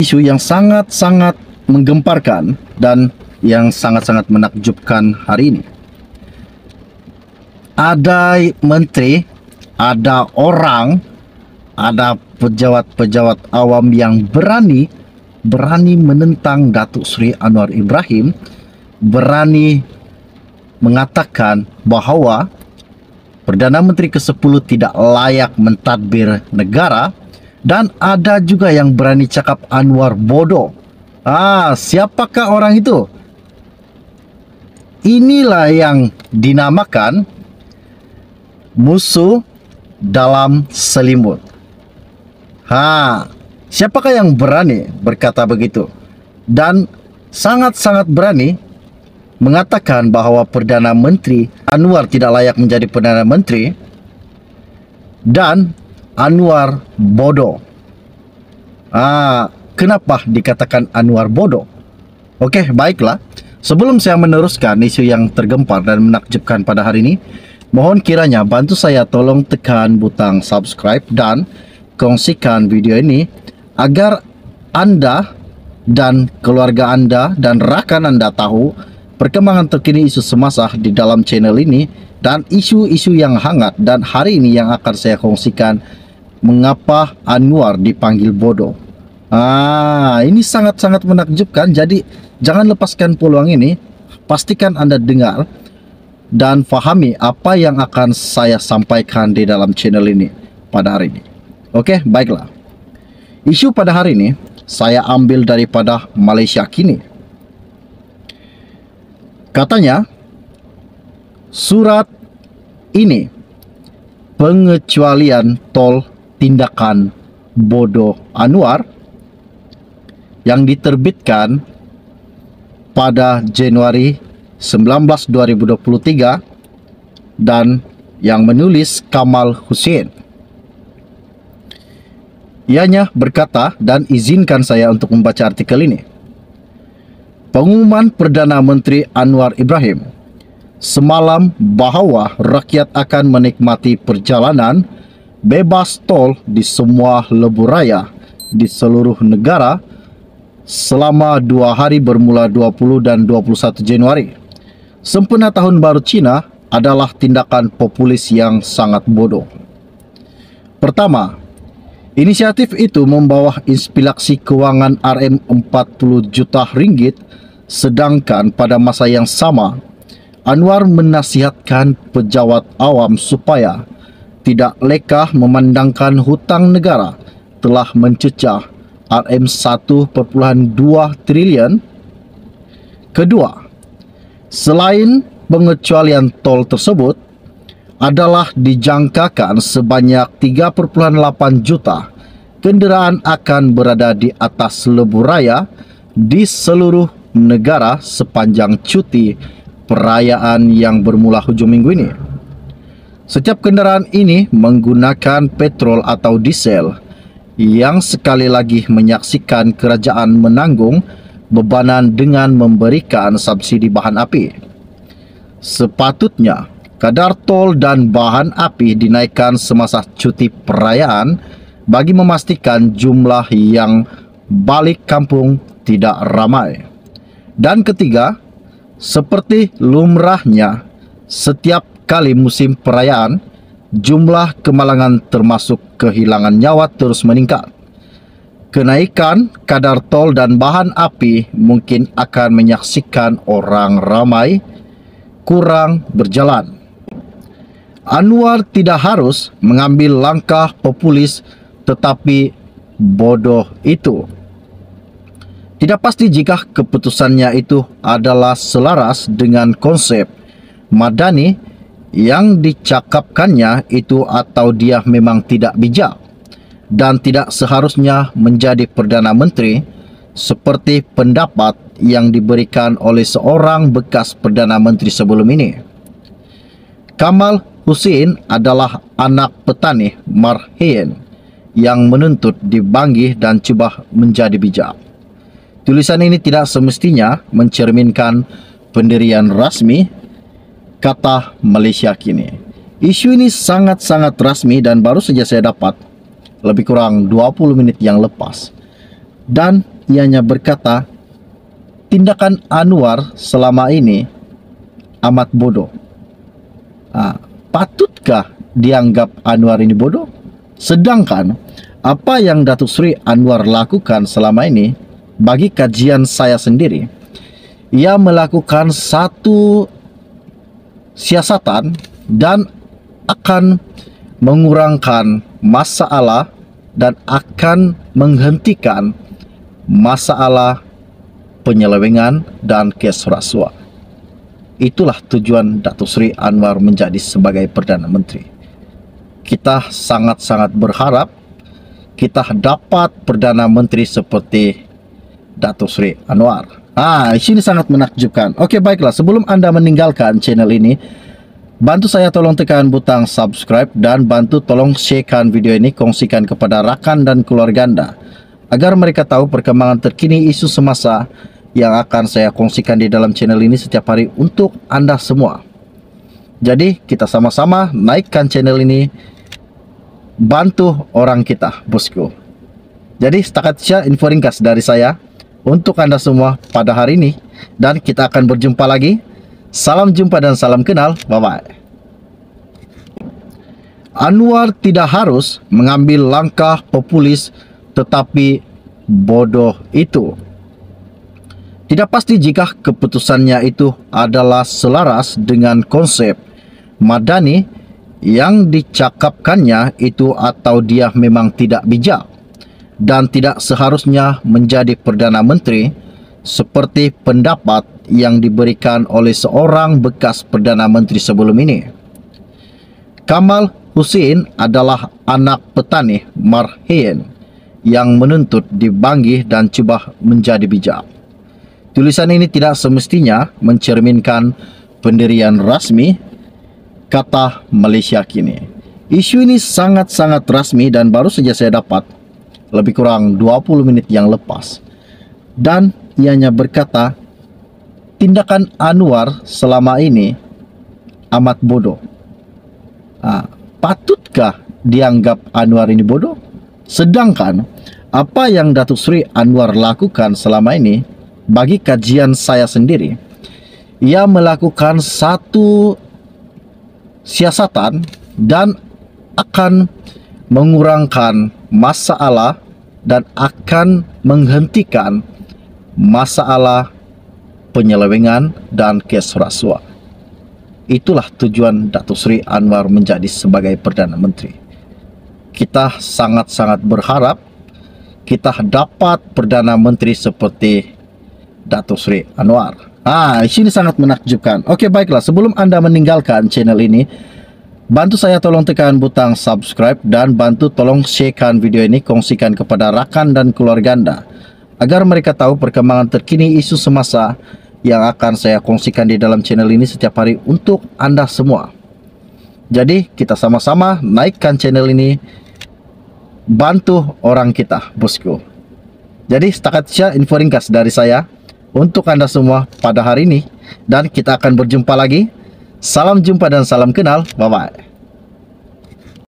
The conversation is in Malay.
isu yang sangat-sangat menggemparkan dan yang sangat-sangat menakjubkan hari ini. Ada menteri, ada orang, ada pejabat-pejabat awam yang berani menentang Datuk Seri Anwar Ibrahim, berani mengatakan bahawa Perdana Menteri ke-10 tidak layak mentadbir negara, dan ada juga yang berani cakap Anwar bodoh. Siapakah orang itu? Inilah yang dinamakan musuh dalam selimut. Siapakah yang berani berkata begitu dan sangat-sangat berani mengatakan bahawa Perdana Menteri Anwar tidak layak menjadi Perdana Menteri dan Anwar bodoh? Kenapa dikatakan Anwar bodoh? Okey, baiklah. Sebelum saya meneruskan isu yang tergempar dan menakjubkan pada hari ini, mohon kiranya bantu saya tolong tekan butang subscribe dan kongsikan video ini agar anda dan keluarga anda dan rakan anda tahu perkembangan terkini isu semasa di dalam channel ini dan isu-isu yang hangat. Dan hari ini yang akan saya kongsikan, mengapa Anwar dipanggil bodoh. Ini sangat-sangat menakjubkan. Jadi jangan lepaskan peluang ini. Pastikan anda dengar dan fahami apa yang akan saya sampaikan di dalam channel ini pada hari ini. Okey, baiklah. Isu pada hari ini saya ambil daripada Malaysia Kini. Katanya, surat ini pengecualian tol tindakan bodoh Anwar yang diterbitkan pada Januari 19, 2023 dan yang menulis Kamal Hussein. Ianya berkata, dan izinkan saya untuk membaca artikel ini. Pengumuman Perdana Menteri Anwar Ibrahim semalam bahawa rakyat akan menikmati perjalanan bebas tol di semua lebuh raya di seluruh negara selama 2 hari bermula 20 dan 21 Januari. Sempena Tahun Baru Cina adalah tindakan populis yang sangat bodoh. Pertama, inisiatif itu membawa inspirasi kewangan RM40 juta ringgit, sedangkan pada masa yang sama Anwar menasihatkan pejabat awam supaya tidak lekah memandangkan hutang negara telah mencecah RM1.2 triliun. Kedua, selain pengecualian tol tersebut adalah dijangkakan sebanyak 3.8 juta kenderaan akan berada di atas lebuh raya di seluruh negara sepanjang cuti perayaan yang bermula hujung minggu ini. Setiap kenderaan ini menggunakan petrol atau diesel yang sekali lagi menyaksikan kerajaan menanggung bebanan dengan memberikan subsidi bahan api. Sepatutnya kadar tol dan bahan api dinaikkan semasa cuti perayaan bagi memastikan jumlah yang balik kampung tidak ramai. Dan ketiga, seperti lumrahnya setiap kali musim perayaan, jumlah kemalangan termasuk kehilangan nyawa terus meningkat. Kenaikan kadar tol dan bahan api mungkin akan menyaksikan orang ramai kurang berjalan. Anwar tidak harus mengambil langkah populis tetapi bodoh itu. Tidak pasti jika keputusannya itu adalah selaras dengan konsep Madani yang dicakapkannya itu, atau dia memang tidak bijak dan tidak seharusnya menjadi Perdana Menteri seperti pendapat yang diberikan oleh seorang bekas Perdana Menteri sebelum ini. Kamal Hussein adalah anak petani marhin yang menuntut dibanggih dan cuba menjadi bijak. Tulisan ini tidak semestinya mencerminkan pendirian rasmi, kata Malaysia Kini. Isu ini sangat-sangat rasmi dan baru saja saya dapat lebih kurang 20 menit yang lepas. Dan ianya berkata, tindakan Anwar selama ini amat bodoh. Patutkah dianggap Anwar ini bodoh? Sedangkan apa yang Datuk Seri Anwar lakukan selama ini, bagi kajian saya sendiri, ia melakukan satu siasatan dan akan mengurangkan masalah dan akan menghentikan masalah penyelewengan dan kes rasuah. Itulah tujuan Datuk Seri Anwar menjadi sebagai Perdana Menteri. Kita sangat-sangat berharap kita dapat Perdana Menteri seperti Datuk Seri Anwar. Ini sangat menakjubkan. Oke, baiklah. Sebelum Anda meninggalkan channel ini, bantu saya tolong tekan butang subscribe dan bantu tolong sharekan video ini, kongsikan kepada rakan dan keluarga Anda, agar mereka tahu perkembangan terkini isu semasa yang akan saya kongsikan di dalam channel ini setiap hari untuk Anda semua. Jadi kita sama-sama naikkan channel ini, bantu orang kita, bosku. Jadi setakat saja info ringkas dari saya untuk Anda semua pada hari ini, dan kita akan berjumpa lagi. Salam jumpa dan salam kenal. Bye-bye. Anwar tidak harus mengambil langkah populis tetapi bodoh itu. Tidak pasti jika keputusannya itu adalah selaras dengan konsep madani yang dicakapkannya itu, atau dia memang tidak bijak dan tidak seharusnya menjadi Perdana Menteri seperti pendapat yang diberikan oleh seorang bekas Perdana Menteri sebelum ini. Kamal Hussein adalah anak petani marhen yang menuntut dibanggih dan cuba menjadi bijak. Tulisan ini tidak semestinya mencerminkan pendirian rasmi kata Malaysia kini. Isu ini sangat-sangat rasmi dan baru saja saya dapat lebih kurang 20 menit yang lepas. Dan ianya berkata, tindakan Anwar selama ini amat bodoh. Patutkah dianggap Anwar ini bodoh? Sedangkan apa yang Datuk Seri Anwar lakukan selama ini, bagi kajian saya sendiri, ia melakukan satu siasatan dan akan mengurangkan masalah dan akan menghentikan masalah penyelewengan dan kes rasuah. Itulah tujuan Datuk Seri Anwar menjadi sebagai Perdana Menteri. Kita sangat-sangat berharap kita dapat Perdana Menteri seperti Datuk Seri Anwar. Ini sangat menakjubkan. Oke, baiklah. Sebelum Anda meninggalkan channel ini, bantu saya tolong tekan butang subscribe dan bantu tolong sharekan video ini, kongsikan kepada rakan dan keluarga Anda, agar mereka tahu perkembangan terkini isu semasa yang akan saya kongsikan di dalam channel ini setiap hari untuk Anda semua. Jadi kita sama-sama naikkan channel ini, bantu orang kita, bosku. Jadi setakat saja info ringkas dari saya untuk Anda semua pada hari ini, dan kita akan berjumpa lagi. Salam jumpa dan salam kenal. Bye-bye.